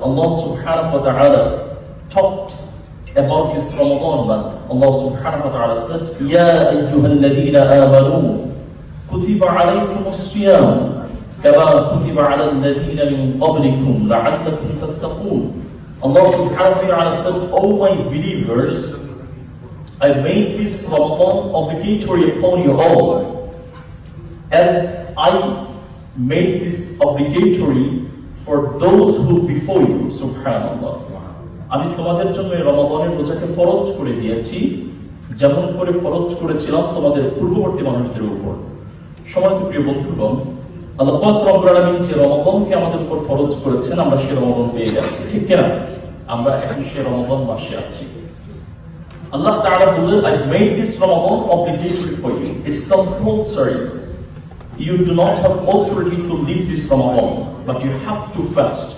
Allah subhanahu wa ta'ala talked about this Ramadan, but Allah subhanahu wa ta'ala said, Ya ayyuhalladhina amanu, kutiba alaykumus siyam, kama kutiba ala alladhina min qablikum, la'allakum tattaqun. Allah subhanahu wa ta'ala said, O my believers, I made this Ramadan obligatory upon you all, as I made this obligatory for those who before you. Subhanallah. আমি তোমাদের জন্য এই রমাদানের রোজাকে ফরজ করে দিয়েছি, যেমন করে ফরজ করেছিলাম তোমাদের পূর্ববর্তী মানুষদের উপর। সম্মানিত প্রিয় বন্ধুগণ, আল্লাহ পাক রব্বুল আলামিন যে রমাদানকে আমাদের উপর ফরজ করেছেন, আমরা সেই রমাদান পেয়ে যাচ্ছি, ঠিক কিনা? আমরা এখন সেই রমাদান মাসে আছি। Allah Ta'ala বললেন, I made this Ramadan obligatory for you. It's compulsory. You do not have authority to leave this Ramadan, but you have to fast.